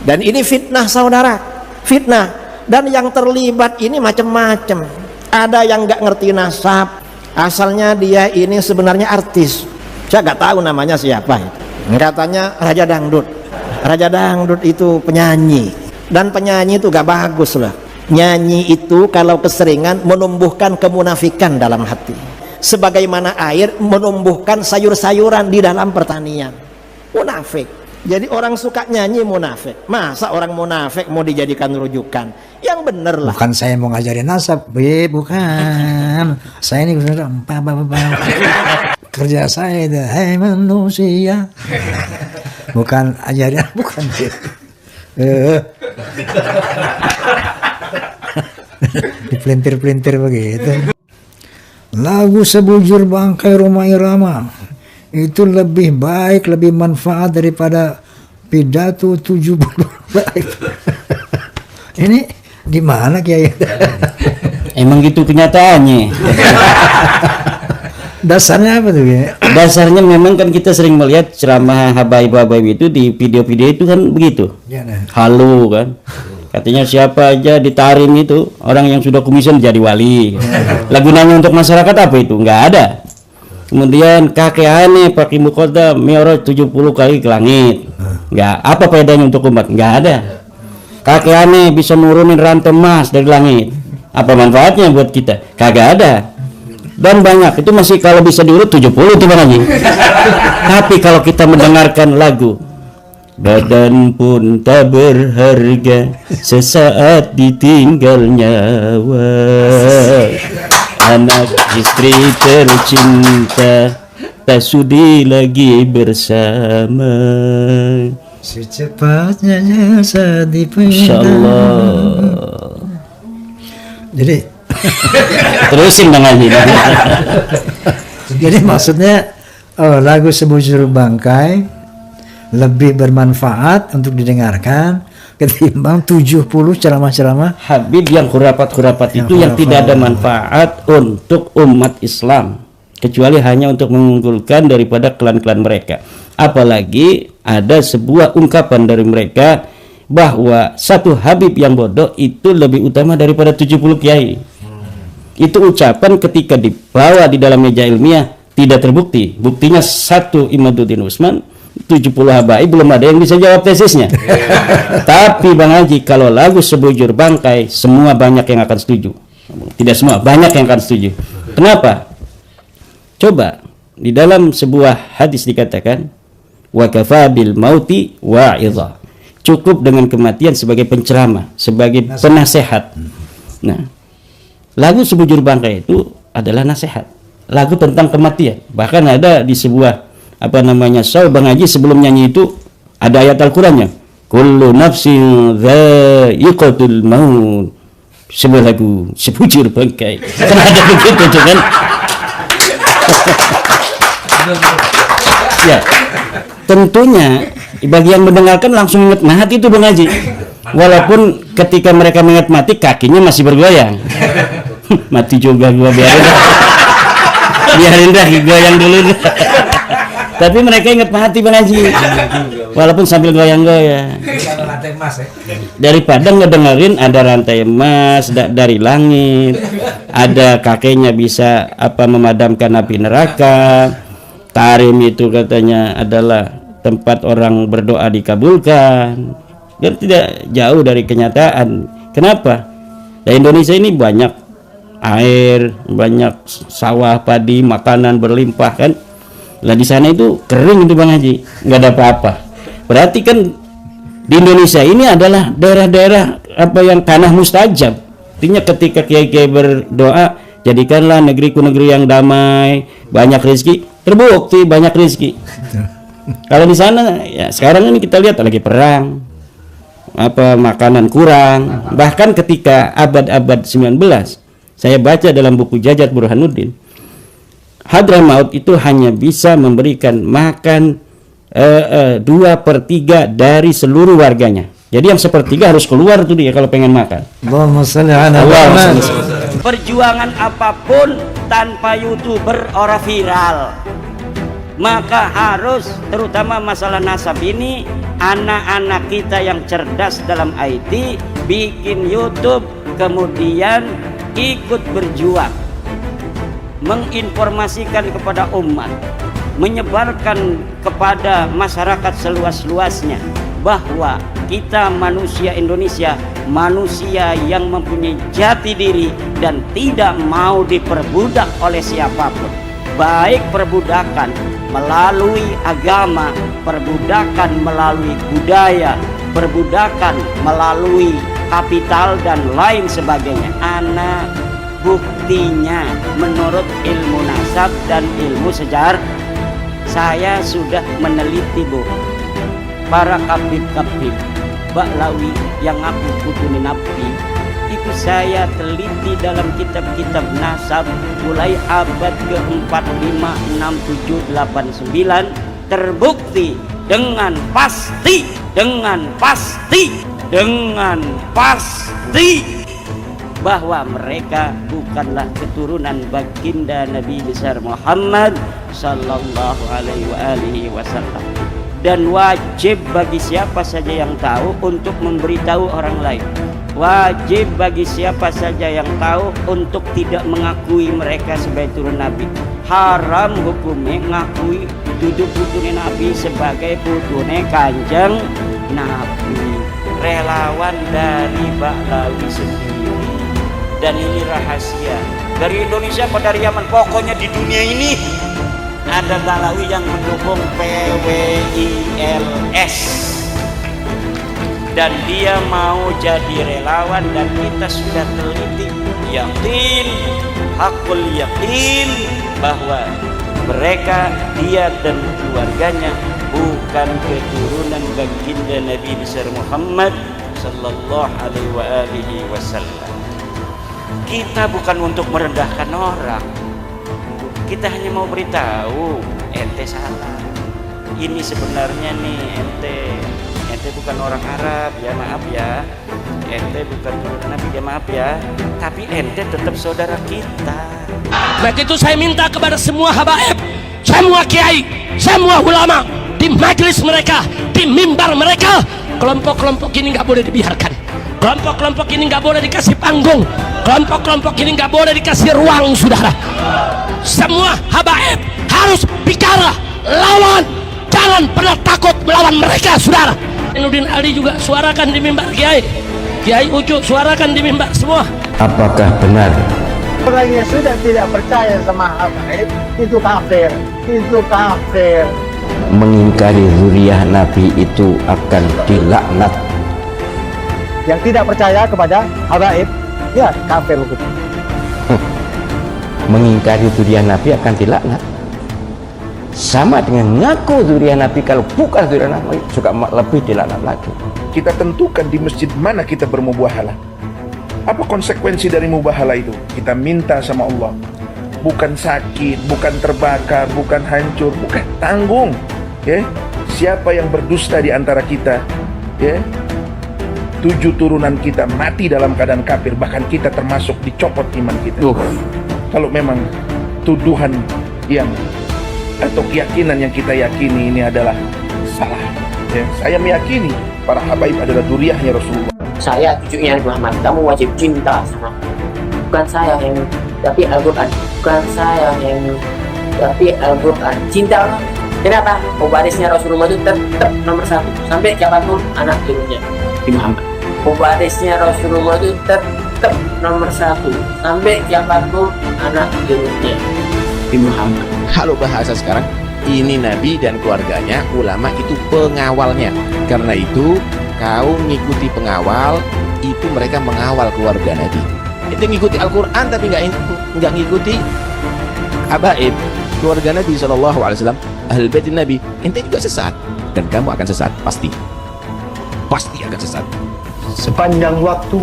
Dan ini fitnah saudara, fitnah. Dan yang terlibat ini macam-macam. Ada yang nggak ngerti nasab, asalnya dia ini sebenarnya artis. Saya nggak tahu namanya siapa. Katanya Raja Dangdut. Raja Dangdut itu penyanyi. Dan penyanyi itu gak bagus lah. Nyanyi itu kalau keseringan menumbuhkan kemunafikan dalam hati. Sebagaimana air menumbuhkan sayur-sayuran di dalam pertanian. Munafik. Jadi orang suka nyanyi munafik. Masa orang munafik mau dijadikan rujukan? Yang bener lah. Bukan saya mau ngajarin nasab, bukan. Saya ini kerja saya itu, hai manusia. Bukan ajarin, bukan. Dipelintir-pelintir begitu. Lagu Sebujur Bangkai Rhoma Irama itu lebih baik, lebih manfaat daripada pidato 70 baik. Ini di mana Kiai? Emang gitu kenyataannya. Dasarnya apa tuh ya? Dasarnya memang kan kita sering melihat ceramah habaib-habaib itu di video-video itu kan begitu. Ya, nah. Halu kan. Katanya siapa aja di Tarim itu orang yang sudah kumisan jadi wali. Lagu nanya untuk masyarakat apa itu? Nggak ada. Kemudian kakek aneh pakai mukhodam Mi'raj 70 kali ke langit. Nggak. Apa faedahnya untuk umat? Nggak ada. Kakek aneh bisa nurunin rantai emas dari langit. Apa manfaatnya buat kita? Kagak ada. Dan banyak itu masih kalau bisa diurut 70 itu Bang Haji. Tapi kalau kita mendengarkan lagu badan pun tak berharga sesaat ditinggal nyawa, anak istri tercinta tak sudi lagi bersama, secepatnya jasa dipindah. Insyaallah. Jadi terusin Bang Haji. Jadi maksudnya lagu Sebujur Bangkai lebih bermanfaat untuk didengarkan ketimbang 70 ceramah-ceramah Habib yang khurafat-khurafat itu yang tidak ada manfaat untuk umat Islam kecuali hanya untuk mengunggulkan daripada klan-klan mereka. Apalagi ada sebuah ungkapan dari mereka bahwa satu Habib yang bodoh itu lebih utama daripada 70 kiai. Itu ucapan ketika dibawa di dalam meja ilmiah tidak terbukti. Buktinya satu Imaduddin Usman, 70 habaib belum ada yang bisa jawab tesisnya. Tapi Bang Haji, kalau lagu Sebujur Bangkai semua banyak yang akan setuju. Tidak semua, banyak yang akan setuju. Kenapa? Coba di dalam sebuah hadis dikatakan wa kafa bil mauti wa'idha. Cukup dengan kematian sebagai penceramah, sebagai penasehat. Nah, lagu Sebujur Bangkai itu adalah nasihat. Lagu tentang kematian. Bahkan ada di sebuah show Bang Haji sebelum nyanyi itu ada ayat Al-Qur'annya. Kullu nafsin dha'iqatul maut. Sebuah lagu Sebujur Bangkai. Kan ada begitu tuh kan. Ya. Tentunya bagi yang mendengarkan langsung ingat mati itu Bang Haji. Walaupun ketika mereka mengingat mati kakinya masih bergoyang. Mati juga gua biarin dah goyang dulu. Tapi mereka ingat mati Bang Haji. Walaupun sambil goyang-goyang. Daripada ngedengerin ada rantai emas dari langit, ada kakeknya bisa memadamkan api neraka. Tarim itu katanya adalah tempat orang berdoa dikabulkan. Dan tidak jauh dari kenyataan. Kenapa? Di Indonesia ini banyak air, banyak sawah, padi, makanan berlimpah kan. Lah di sana itu kering itu Bang Haji, nggak ada apa-apa. Berarti kan di Indonesia ini adalah daerah-daerah yang tanah mustajab. Artinya ketika kiai-kiai berdoa, jadikanlah negeriku negeri yang damai, banyak rezeki, terbukti banyak rezeki. Kalau di sana ya sekarang ini kita lihat lagi perang, makanan kurang. Bahkan ketika abad-abad 19, saya baca dalam buku Jajat Burhanuddin, Hadramaut itu hanya bisa memberikan makan 2/3 dari seluruh warganya. Jadi yang sepertiga harus keluar tuh dia kalau pengen makan. Allahumma shalli ala Muhammad. Perjuangan apapun tanpa YouTuber ora viral. Maka harus, terutama masalah nasab ini, anak-anak kita yang cerdas dalam IT bikin YouTube, kemudian ikut berjuang menginformasikan kepada umat, menyebarkan kepada masyarakat seluas-luasnya bahwa kita manusia Indonesia, manusia yang mempunyai jati diri dan tidak mau diperbudak oleh siapapun, baik perbudakan melalui agama, perbudakan melalui budaya, perbudakan melalui kapital dan lain sebagainya. Anak buktinya menurut ilmu nasab dan ilmu sejarah, saya sudah meneliti Bu, para kapib-kapib Baklawi yang aku putuni nabi itu saya teliti dalam kitab-kitab nasab mulai abad ke-4, 5, 6, 7, 8, 9, terbukti dengan pasti bahwa mereka bukanlah keturunan baginda Nabi besar Muhammad sallallahu alaihi wasallam. Dan wajib bagi siapa saja yang tahu untuk memberitahu orang lain. Wajib bagi siapa saja yang tahu untuk tidak mengakui mereka sebagai turun Nabi. Haram hukumnya ngakui duduk putune Nabi sebagai putune Kanjeng Nabi. Relawan dari Baklawi sendiri. Dan ini rahasia dari Indonesia pada dari Yaman, pokoknya di dunia ini ada Baklawi yang mendukung PWILS dan dia mau jadi relawan, dan kita sudah teliti, yakin, hakul yakin bahwa mereka, dia dan keluarganya bukan keturunan baginda Nabi besar Muhammad sallallahu alaihi wasallam. Kita bukan untuk merendahkan orang, kita hanya mau beritahu ente salah. Ini sebenarnya nih ente bukan orang Arab ya, maaf ya. Ente bukan keturunan Nabi ya, maaf ya. Tapi ente tetap saudara kita. Maka itu saya minta kepada semua habaib, semua kiai, semua ulama di majelis mereka, di mimbar mereka, kelompok-kelompok ini nggak boleh dibiarkan. Kelompok-kelompok ini nggak boleh dikasih panggung. Kelompok-kelompok ini nggak boleh dikasih ruang, saudara. Semua habaib harus bicara, lawan, jangan pernah takut melawan mereka, saudara. Nurdin Ali juga suarakan di mimbar kiai, Kiai Ucu suarakan di mimbar semua. Apakah benar Orang yang sudah tidak percaya sama habaib itu kafir. mengingkari zuriyah Nabi itu akan dilaknat? Yang tidak percaya kepada habaib, ya kafir hukum. Mengingkari zuriyah Nabi akan dilaknat. Sama dengan ngaku zuriyah Nabi, kalau bukan zuriyah Nabi juga lebih dilaknat lagi. Kita tentukan di masjid mana kita bermubahalah. Apa konsekuensi dari mubahalah itu? Kita minta sama Allah, bukan sakit, bukan terbakar, bukan hancur, bukan, tanggung. Ya, siapa yang berdusta di antara kita, ya, 7 turunan kita mati dalam keadaan kafir, bahkan kita termasuk dicopot iman kita. Kalau memang tuduhan yang atau keyakinan yang kita yakini ini adalah salah, ya, saya meyakini para habaib adalah dzurriyyahnya Rasulullah. Saya cucunya Muhammad, kamu wajib cinta sama aku. Bukan saya yang, tapi Al-Quran. Bukan saya yang, tapi Al-Quran. Cinta Allah. Kenapa? Pewarisnya Rasulullah itu tetap nomor 1 sampai kapanpun anak turunnya di Muhammad. Pewarisnya Rasulullah itu tetap nomor 1 sampai kapanpun anak turunnya di Muhammad. Kalau bahasa sekarang, ini Nabi dan keluarganya, ulama itu pengawalnya. Karena itu kau ngikuti pengawal, itu mereka mengawal keluarga Nabi. Itu ngikuti Al-Quran tapi nggak ngikuti habaib, keluarga Nabi SAW, Ahlul Bait Nabi. Ente juga sesat dan kamu akan sesat, pasti akan sesat. Sepanjang waktu,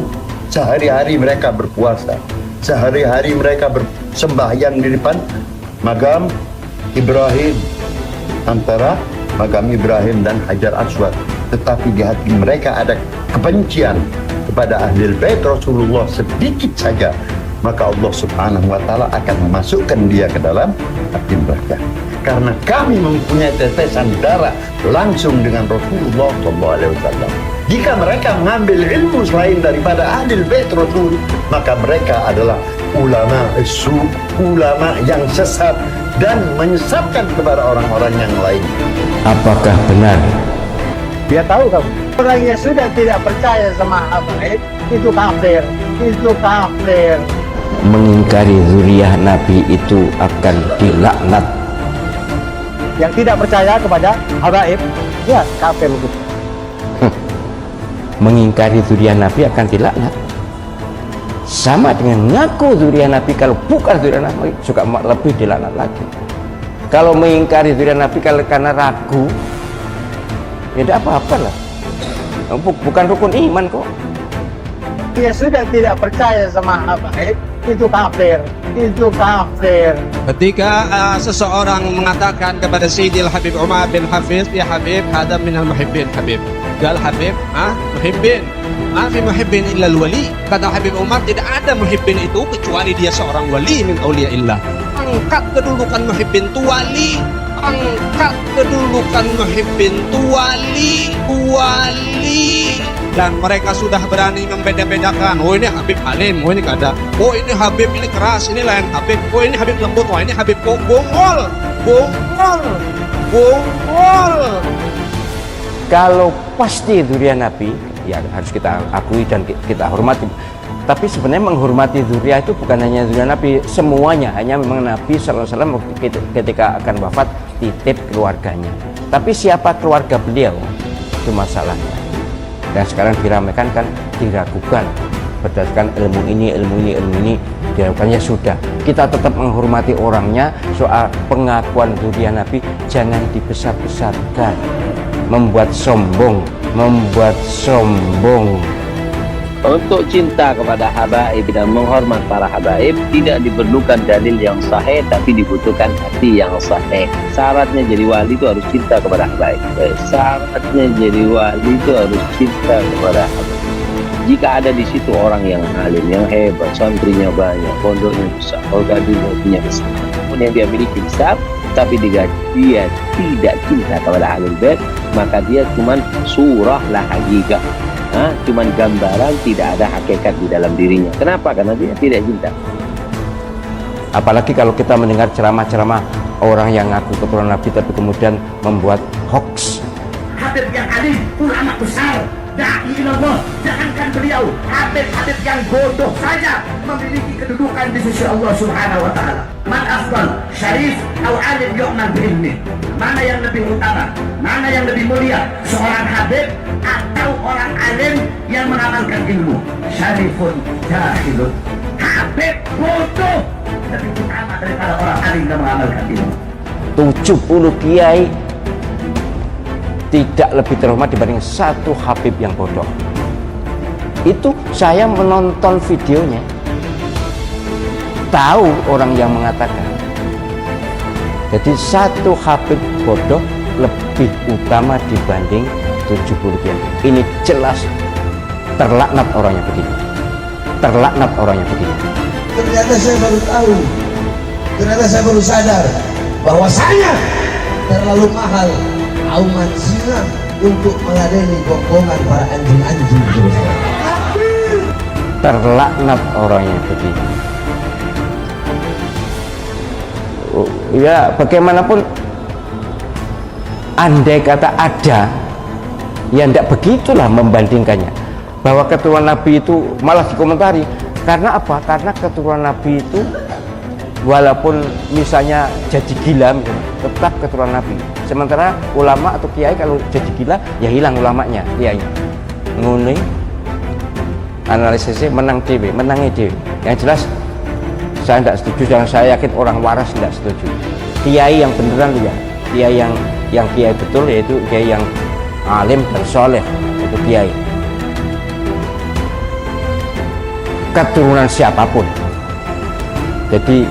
sehari-hari mereka berpuasa, sehari-hari mereka bersembahyang di depan makam Ibrahim, antara makam Ibrahim dan Hajar Aswad. Tetapi di hati mereka ada kebencian kepada Ahlul Bait Rasulullah sedikit saja, maka Allah Subhanahu wa Ta'ala akan memasukkan dia ke dalam hati mereka. karena kami mempunyai tetesan darah langsung dengan Rasulullah SAW. Jika mereka mengambil ilmu selain daripada ahli bait Rasul, maka mereka adalah ulama su, ulama yang sesat dan menyesatkan kepada orang-orang yang lain. Apakah benar Dia tahu kamu. Orang yang sudah tidak percaya sama habaib itu kafir. Itu kafir. mengingkari zuriyah Nabi itu akan dilaknat? Yang tidak percaya kepada habaib, ya kafir begitu. Mengingkari zuriyah Nabi akan dilaknat. Sama dengan ngaku zuriyah Nabi, kalau bukan zuriyah Nabi juga lebih dilaknat lagi. Kalau mengingkari zuriyah Nabi kalau karena ragu, ya tidak apa-apa lah. Bukan rukun iman kok. Dia sudah tidak percaya sama habaib, itu kafir. Itu kafir. Ketika seseorang mengatakan kepada Sayyidil Habib Umar bin Hafiz, ya Habib, hada minal muhibbin Habib. Gal Habib, muhibbin. Ma fi muhibbin illa wali. Kata Habib Umar, tidak ada muhibbin itu kecuali dia seorang wali min auliyaillah. Angkat kedudukan muhibbin itu wali. Angkat kedudukan muhibbin itu wali. Wali. Dan mereka sudah berani membeda-bedakan. Oh ini Habib alim, oh ini kada. Oh ini Habib ini keras, ini lain Habib. Oh ini Habib lembut, oh ini Habib bongol. Bongol. Bongol. Kalau pasti zuriyah Nabi, ya harus kita akui dan kita hormati. Tapi sebenarnya menghormati zuriyah itu bukan hanya zuriyah Nabi, semuanya. Hanya memang Nabi SAW ketika akan wafat titip keluarganya. Tapi siapa keluarga beliau? Itu masalahnya. Dan sekarang diramaikan kan diragukan berdasarkan ilmu ini diragukannya sudah. Kita tetap menghormati orangnya. Soal pengakuan zuriyah Nabi jangan dibesar-besarkan, membuat sombong. Untuk cinta kepada habaib dan menghormat para habaib tidak diperlukan dalil yang sahih, tapi dibutuhkan hati yang sahih. Syaratnya jadi wali itu harus cinta kepada habaib. Syaratnya jadi wali itu harus cinta kepada habaib. Jika ada di situ orang yang alim, yang hebat, santrinya banyak, pondoknya besar, organisasinya punya besar, pun yang dia miliki besar, tapi dia tidak cinta kepada ahlul bait, maka dia cuman surah lah hakikat. Cuman gambaran, tidak ada hakikat di dalam dirinya. Kenapa? Karena dia tidak cinta. Apalagi kalau kita mendengar ceramah-ceramah orang yang ngaku keturunan Nabi tapi kemudian membuat hoax. Habib yang alim, ulama besar, da'i ilallah, jangankan beliau, habib-habib yang bodoh saja memiliki kedudukan di sisi Allah Subhanahu wa taala. Man afdal, syarif atau alim yu'mal bi'ilmi? Mana yang lebih utama? Mana yang lebih mulia? Seorang habib atau orang alim yang mengamalkan ilmu? Syarifun jahilun. Habib bodoh lebih utama daripada orang alim yang mengamalkan ilmu. 70 kiai tidak lebih terhormat dibanding satu habib yang bodoh. Itu saya menonton videonya, tahu orang yang mengatakan. Jadi satu habib bodoh lebih utama dibanding 70 kiai. Ini jelas terlaknat orangnya begini. Terlaknat orangnya begini. Ternyata saya baru tahu, ternyata saya baru sadar bahwa saya terlalu mahal auman zina untuk meladeni bohongan para anjing-anjing. Terlaknat orangnya begini. Ya bagaimanapun, andai kata ada, ya tidak begitulah membandingkannya. Bahwa keturunan Nabi itu malah dikomentari. Karena apa? Karena keturunan Nabi itu walaupun misalnya jadi gila misalnya, tetap keturunan Nabi. Sementara ulama atau kiai kalau jadi gila ya hilang ulamanya, kiainya. Ngene analisisnya menangnya dewe. Yang jelas saya tidak setuju dan saya yakin orang waras tidak setuju. Kiai yang beneran ya, kiai yang kiai betul, yaitu kiai yang alim dan soleh, itu kiai. Keturunan siapapun. Jadi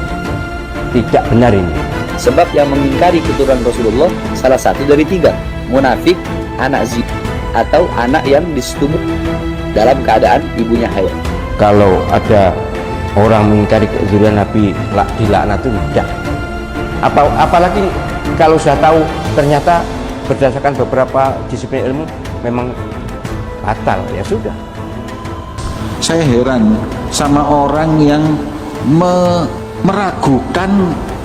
tidak benar ini. Sebab yang mengingkari keturunan Rasulullah salah satu dari 3: munafik, anak zina, atau anak yang disetubuh dalam keadaan ibunya haid. Kalau ada orang mengingkari zuriyah Nabi dilaknat itu tidak. Apalagi Kalau sudah tahu ternyata berdasarkan beberapa disiplin ilmu memang batal, ya sudah. Saya heran sama orang yang meragukan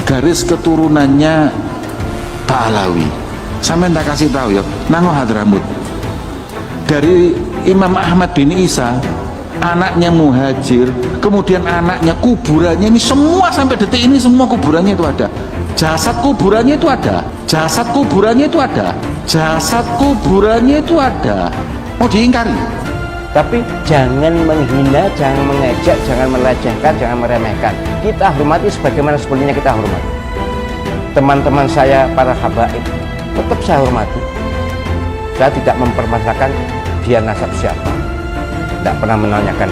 garis keturunannya Pak Alawi. Saya minta kasih tahu ya, Nango Hadramut dari Imam Ahmad bin Isa, anaknya Muhajir, kemudian anaknya, kuburannya ini semua sampai detik ini semua kuburannya itu ada, jasad kuburannya itu ada, jasad kuburannya itu ada, jasad kuburannya itu ada. Mau diingkari? Tapi jangan menghina, jangan mengejek, jangan melecehkan, jangan meremehkan. Kita hormati sebagaimana sebelumnya kita hormati. Teman-teman saya para habaib tetap saya hormati. Saya tidak mempermasalahkan dia nasab siapa, tidak pernah menanyakan.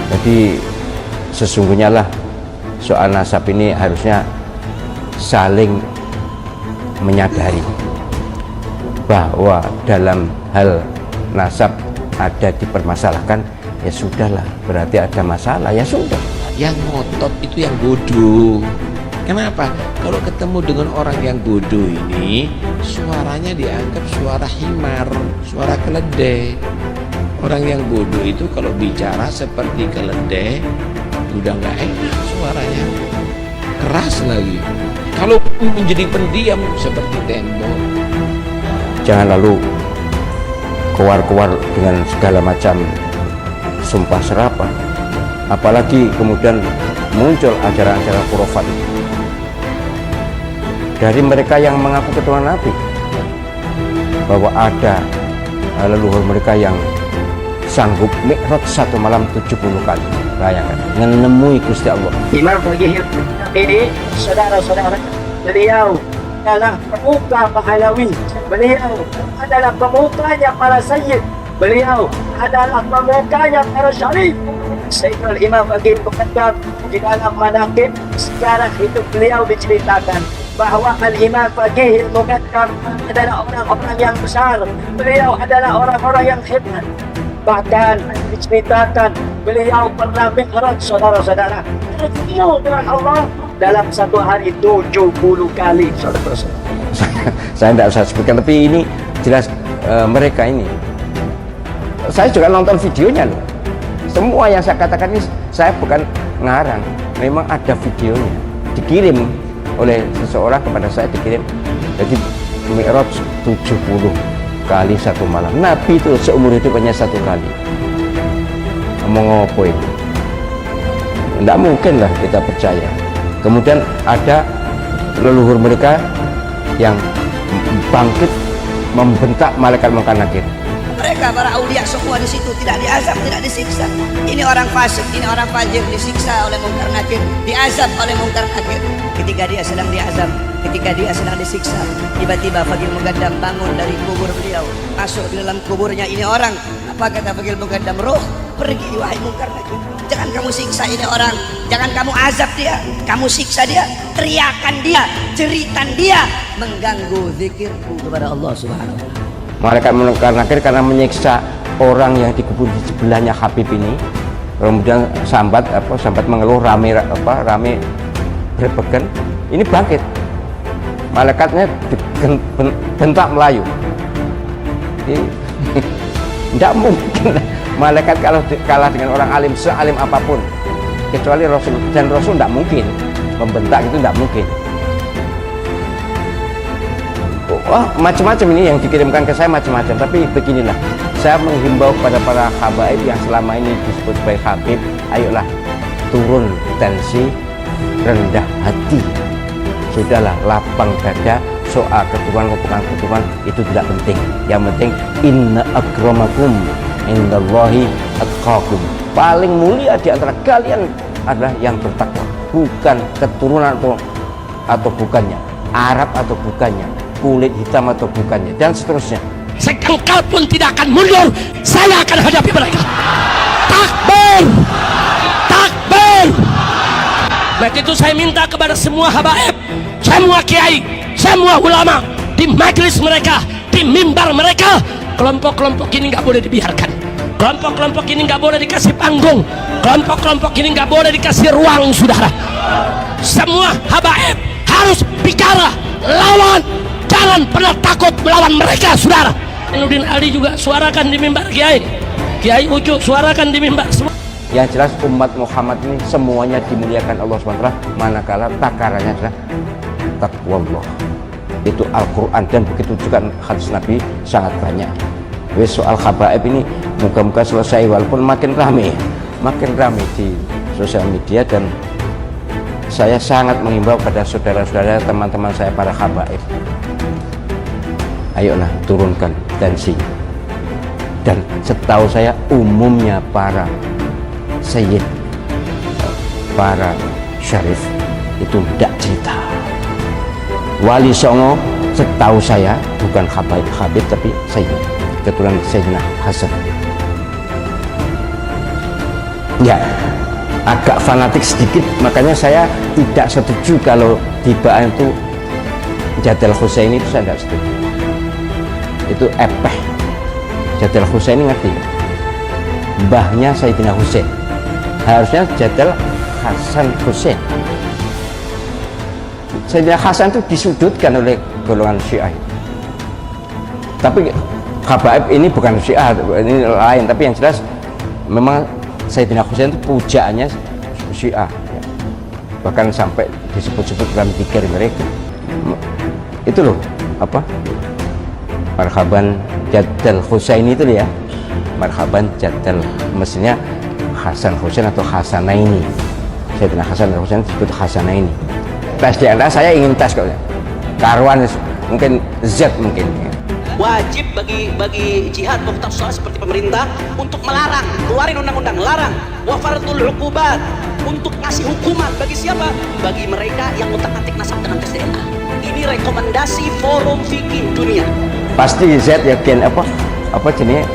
Jadi sesungguhnya lah soal nasab ini harusnya saling menyadari bahwa dalam hal nasab ada dipermasalahkan, ya sudahlah, berarti ada masalah, ya sudah. Yang ngotot itu yang bodoh. Kenapa? Kalau ketemu dengan orang yang bodoh ini, suaranya dianggap suara himar, suara keledai. Orang yang bodoh itu kalau bicara seperti keledai, udah nggak enak suaranya, keras lagi. Kalau menjadi pendiam seperti tembok. Jangan lalu keluar-keluar dengan segala macam sumpah serapah, apalagi kemudian muncul ajaran-ajaran khurafat dari mereka yang mengaku keturunan Nabi, bahwa ada leluhur mereka yang sanggup mi'raj satu malam 70 kali. Bayangkan, menemui Gusti Allah. Imam Faghih ini, saudara-saudara, beliau adalah pemuka Pahlawi, beliau adalah pemukanya para sayyid, beliau adalah pemukanya para syarif. Sayyidul Imam Faghih Muqaddam di dalam manaqib sejarah hidup beliau diceritakan bahwa Al-Imam Faghih Muqaddam adalah orang-orang yang besar, beliau adalah orang-orang yang hebat. Bahkan diceritakan beliau pernah mi'raj, saudara-saudara, bertemu dengan Allah dalam satu hari 70 kali, saudara-saudara. Saya tidak usah sebutkan, tapi ini jelas mereka ini. Saya juga nonton videonya loh. Semua yang saya katakan ini saya bukan ngarang, memang ada videonya, dikirim oleh seseorang kepada saya, dikirim. Jadi mi'raj 70 kali satu malam. Nabi itu seumur hidup hanya satu kali. Ngomong apa itu? Tidak mungkin lah kita percaya. Kemudian ada leluhur mereka yang bangkit membentak malaikat Munkar Nakir. Mereka para aulia semua di situ tidak diazab, tidak disiksa. Ini orang fasik, ini orang fajir, disiksa oleh Munkar Nakir, diazab oleh Munkar Nakir. Ketika dia sedang diazab, ketika dia sedang disiksa, tiba-tiba Faghih Muqaddam bangun dari kubur beliau, masuk di dalam kuburnya ini orang. Apa kata Faghih Muqaddam? Roh, pergi wahai Munkar Nakir. Jangan kamu siksa ini orang, jangan kamu azab dia, kamu siksa dia, teriakan dia, jeritan dia, mengganggu zikirku kepada Allah Subhanahu wa Ta'ala. Malaikat Munkar Nakir karena menyiksa orang yang dikubur di sebelahnya Habib ini, kemudian sambat mengeluh, rame berpegan, ini bangkit, malaikatnya bentak Melayu. Tidak mungkin malaikat kalau kalah dengan orang alim, sealim apapun, kecuali Rasul, dan Rasul tidak mungkin membentak, itu tidak mungkin. Wah, macam-macam ini yang dikirimkan ke saya, macam-macam. Tapi beginilah, saya menghimbau kepada para habaib yang selama ini disebut sebagai habib, ayolah turun tensi, rendah hati. Sudahlah, lapang dada. Soal keturunan bukan keturunan itu tidak penting. Yang penting inna akramakum indallahi atqakum. Paling mulia di antara kalian adalah yang bertakwa, bukan keturunan atau bukannya, Arab atau bukannya, kulit hitam atau bukannya, dan seterusnya. Sekengkal pun tidak akan mundur, saya akan hadapi mereka. Takbir, takbir. Maka itu saya minta kepada semua habaib, semua kiai, semua ulama, di majelis mereka, di mimbar mereka, kelompok-kelompok ini nggak boleh dibiarkan. Kelompok-kelompok ini nggak boleh dikasih panggung. Kelompok-kelompok ini nggak boleh dikasih ruang, saudara. Semua habaib harus bicara, lawan. Jangan pernah takut melawan mereka, saudara. Nurdin Ali juga suarakan di mimbar Kiai. Kiai Ucu suarakan di mimbar semua. Yang jelas umat Muhammad ini semuanya dimuliakan Allah SWT, manakala takarannya adalah taqwallah. Itu Al-Quran, dan begitu juga hadis Nabi sangat banyak. Soal habaib ini moga-moga selesai, walaupun makin ramai di sosial media, dan saya sangat mengimbau pada saudara-saudara, teman-teman saya para habaib, ayolah turunkan tensi. Dan setahu saya umumnya para sayyid, para syarif itu tidak cerita. Wali Songo setahu saya bukan Habib tapi sayyid, keturunan Sayyidina Hasan. Ya, agak fanatik sedikit, makanya saya tidak setuju kalau tibaan itu Jadal Husaini, itu saya tidak setuju. Itu epeh. Jadal Husaini ngerti? Mbahnya Sayyidina Husain. Harusnya Jadal Hasan Husain. Sayyidina Hasan itu disudutkan oleh golongan Syiah. Tapi habaib ini bukan Syiah, ini lain. Tapi yang jelas memang Sayyidina Husain itu pujaannya Syiah, ya. Bahkan sampai disebut-sebut dalam zikir mereka. Itu loh apa? Marhaban Jadal Husaini itu ya. Marhaban Jadal, mestinya Hasan Husain atau Hasanaini. Sayyidina Hasan dan Husain disebut Hasanaini. Tes di antara saya ingin tes kalau karuan mungkin Z mungkin. Wajib bagi jihad mukhtasar seperti pemerintah untuk melarang, keluarin undang-undang larang wafardul uqubat, untuk ngasih hukuman bagi siapa? Bagi mereka yang utak-atik nasab dengan tes DNA. Ini rekomendasi forum fikih dunia. Pasti Z ya gen apa jenisnya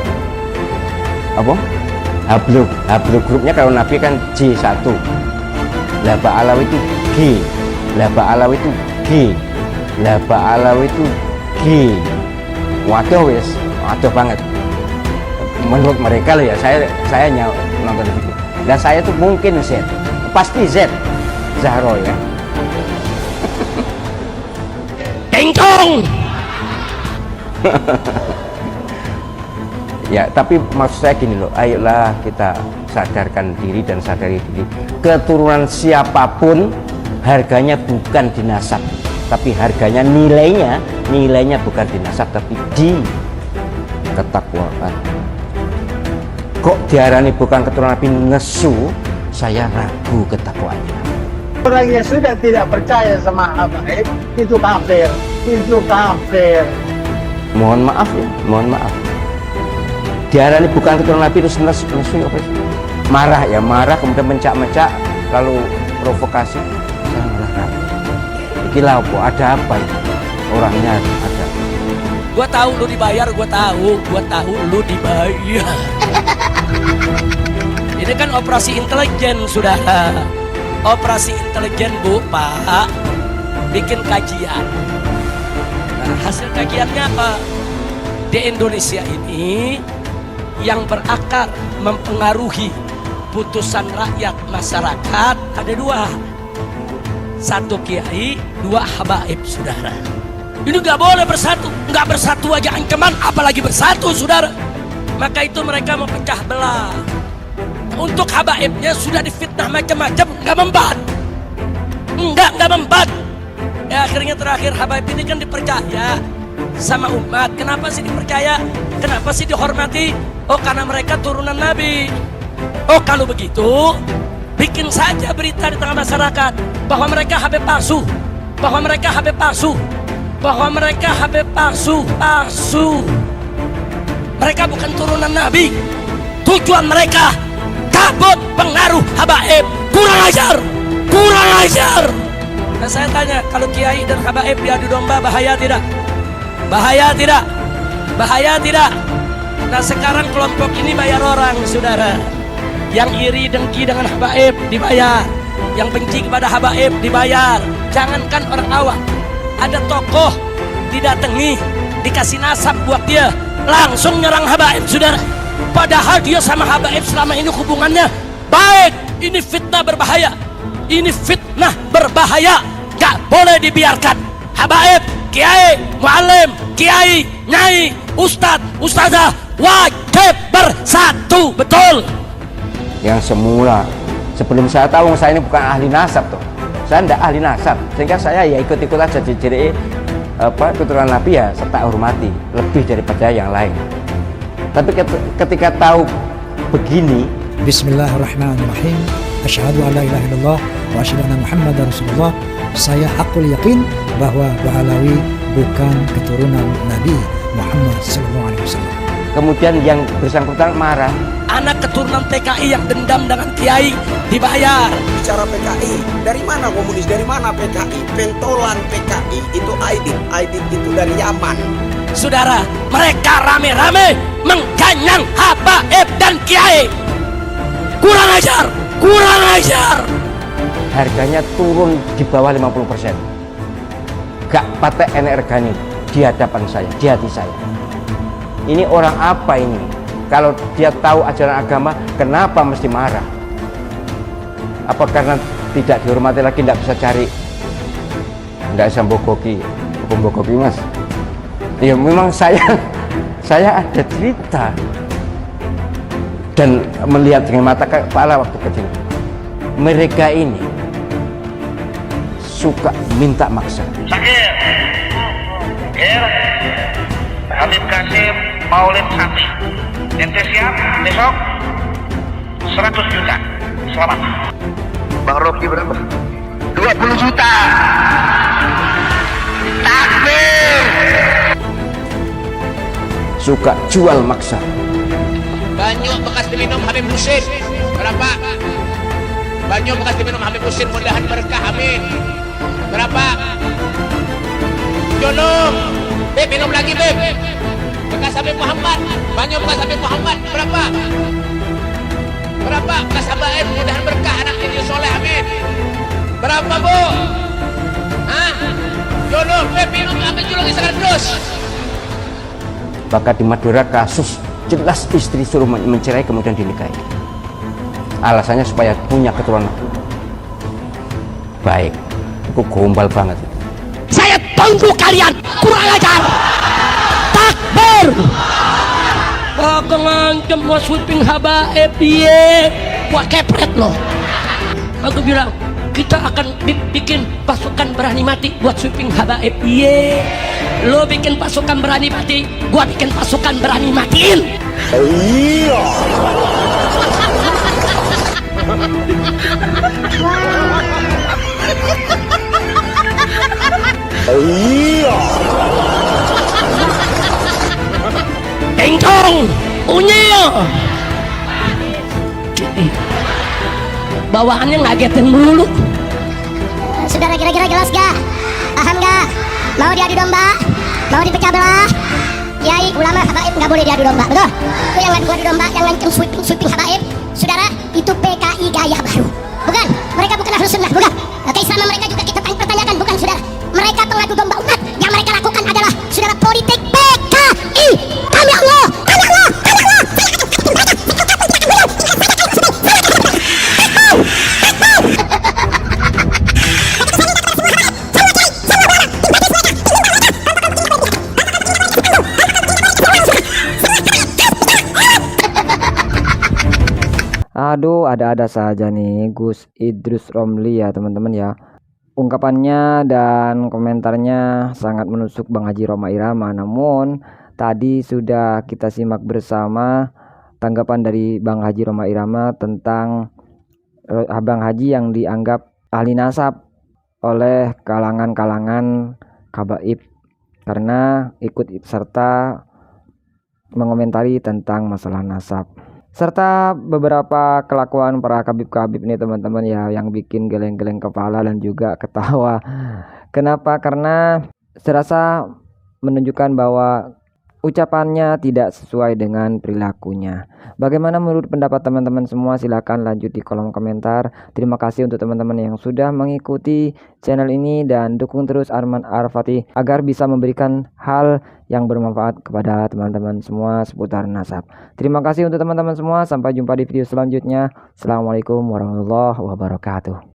apa? Hablu grupnya kalau Nabi kan J1. Laba Alawi itu G. Laba Alawi itu G. Laba Alawi itu G. Waduh wes, waduh banget. Menurut mereka loh ya, saya nonton video. Dan saya tuh mungkin Z, pasti Z, Zahro ya. Engkong. Ya, tapi maksud saya gini loh, ayolah kita sadarkan diri dan sadari diri. Keturunan siapapun harganya bukan di nasab, tapi harganya nilainya bukan di nasab tapi di ketakwaan. Kok diarani bukan keturunan Nabi nesu, saya ragu ketakwaannya. Orang yang sudah tidak percaya sama habaib itu kafir, itu kafir. Mohon maaf ya, mohon maaf. Diarani bukan keturunan Nabi itu nesu apa sih? Marah kemudian mencak-mencak lalu provokasi. Saya malah ragu. Gila apa? Ada apa itu? Orangnya ada. Gua tahu lu dibayar, gua tahu lu dibayar. Ini kan operasi intelijen, saudara. Operasi intelijen, Bu, Pak. Bikin kajian. Nah, hasil kajiannya apa? Di Indonesia ini yang berakar mempengaruhi putusan rakyat masyarakat ada dua. Satu kiai, dua habaib, saudara. Ini nggak boleh bersatu, nggak bersatu aja ancaman, apalagi bersatu, saudara. Maka itu mereka mau pecah belah. Untuk habaibnya sudah difitnah macam-macam, nggak membat. Ya akhirnya terakhir habaib ini kan dipercaya sama umat. Kenapa sih dipercaya? Kenapa sih dihormati? Oh karena mereka turunan Nabi. Oh kalau begitu, bikin saja berita di tengah masyarakat bahwa mereka Habib palsu, bahwa mereka Habib palsu, bahwa mereka Habib palsu. Mereka bukan turunan Nabi. Tujuan mereka kabut pengaruh habaib. Kurang ajar. Nah saya tanya, kalau kiai dan habaib diadu domba bahaya tidak? Bahaya tidak? Nah sekarang kelompok ini bayar orang, saudara. Yang iri dengki dengan habaib dibayar, yang benci kepada habaib dibayar. Jangankan orang awam, ada tokoh didatangi, dikasih nasab buat dia, langsung nyerang habaib, saudara. Padahal dia sama habaib selama ini hubungannya baik. Ini fitnah berbahaya. gak boleh dibiarkan. Habaib, kiai, muallim, kiai, nyai, ustadz, ustazah wajib bersatu, betul. Yang semula sebelum saya tahu saya ini bukan ahli nasab tuh, saya tidak ahli nasab, sehingga saya ya ikut-ikut aja jadi keturunan Nabi ya serta hormati lebih daripada yang lain. Tapi ketika tahu begini, Bismillahirrahmanirrahim. Asyhadu an la ilaha illallah wa asyhadu anna Muhammadar Rasulullah. Saya hakul yakin bahwa Bahalawi bukan keturunan Nabi Muhammad SAW. Kemudian yang bersangkutan marah. Anak keturunan PKI yang dendam dengan kiai dibayar. Bicara PKI, dari mana komunis? Dari mana PKI? Pentolan PKI itu Aidit itu dari Yaman. Saudara, mereka rame-rame mengganyang habaib dan kiai. Kurang ajar, kurang ajar. Harganya turun di bawah 50%. Gak patek enek regani di hadapan saya, di hati saya. Ini orang apa ini? Kalau dia tahu ajaran agama, kenapa mesti marah? Apa karena tidak dihormati lagi, tidak bisa cari? Tidak bisa bogoki mas. Ya memang saya ada cerita dan melihat dengan mata kepala waktu kecil. Mereka ini suka minta maksa. Sakir, Habib Kasim Maulid Santri. Ente siap besok 100 juta. Selamat. Bang Rocky berapa? 20 juta. Takbir. Suka jual maksa. Banyu bekas diminum Habib Husin berapa? Banyu bekas diminum Habib Husin, mudahan berkah, amin. Berapa? Jonong, Beb minum lagi Beb. Bekas Habib Muhammad, banyu bekas Habib Muhammad berapa? Berapa? Bekas habaib, mudahan berkah, anak ini soleh, amin. Berapa Bu? Hah? Jonong, Beb minum, ambil julungi sekardus. Maka di Madura kasus jelas istri suruh mencerai kemudian dinikahi. Alasannya supaya punya keturunan baik. Itu gombal banget. Saya tunggu kalian, kurang ajar. Takbir. Aku ngancam mau sweeping habaib ye. Wah kepret loh. Aku bilang kita akan bikin pasukan berani mati buat sweeping habaib ye. Lo bikin pasukan berani mati, gua bikin pasukan berani matiin. Iya. Iya. Engkong, unyil. Bawaannya ngagetin dulu. Saudara kira-kira jelas gak? Paham gak? Mau diadu domba? Mau dipecah belah? Kiai, ulama, habaib nggak boleh diadu domba, betul? Itu yang ngadu domba, yang ngancam sweeping habaib, saudara, itu PKI gaya baru, bukan? Mereka bukan ahlus sunnah, bukan? Keislaman mereka juga kita pertanyakan, bukan saudara? Mereka pengadu domba umat, yang mereka lakukan adalah saudara politik PKI. Kami Allah, kami Allah, kami Allah. Aduh, ada-ada saja nih Gus Idrus Romli ya teman-teman ya. Ungkapannya dan komentarnya sangat menusuk Bang Haji Rhoma Irama. Namun tadi sudah kita simak bersama tanggapan dari Bang Haji Rhoma Irama tentang Abang Haji yang dianggap ahli nasab oleh kalangan-kalangan kabaib karena ikut serta mengomentari tentang masalah nasab, serta beberapa kelakuan para kabib-kabib ini teman-teman ya, yang bikin geleng-geleng kepala dan juga ketawa. Kenapa? Karena serasa menunjukkan bahwa ucapannya tidak sesuai dengan perilakunya. Bagaimana menurut pendapat teman-teman semua? Silahkan lanjut di kolom komentar. Terima kasih untuk teman-teman yang sudah mengikuti channel ini dan dukung terus Arman Arfati agar bisa memberikan hal yang bermanfaat kepada teman-teman semua seputar nasab. Terima kasih untuk teman-teman semua. Sampai jumpa di video selanjutnya. Assalamualaikum warahmatullahi wabarakatuh.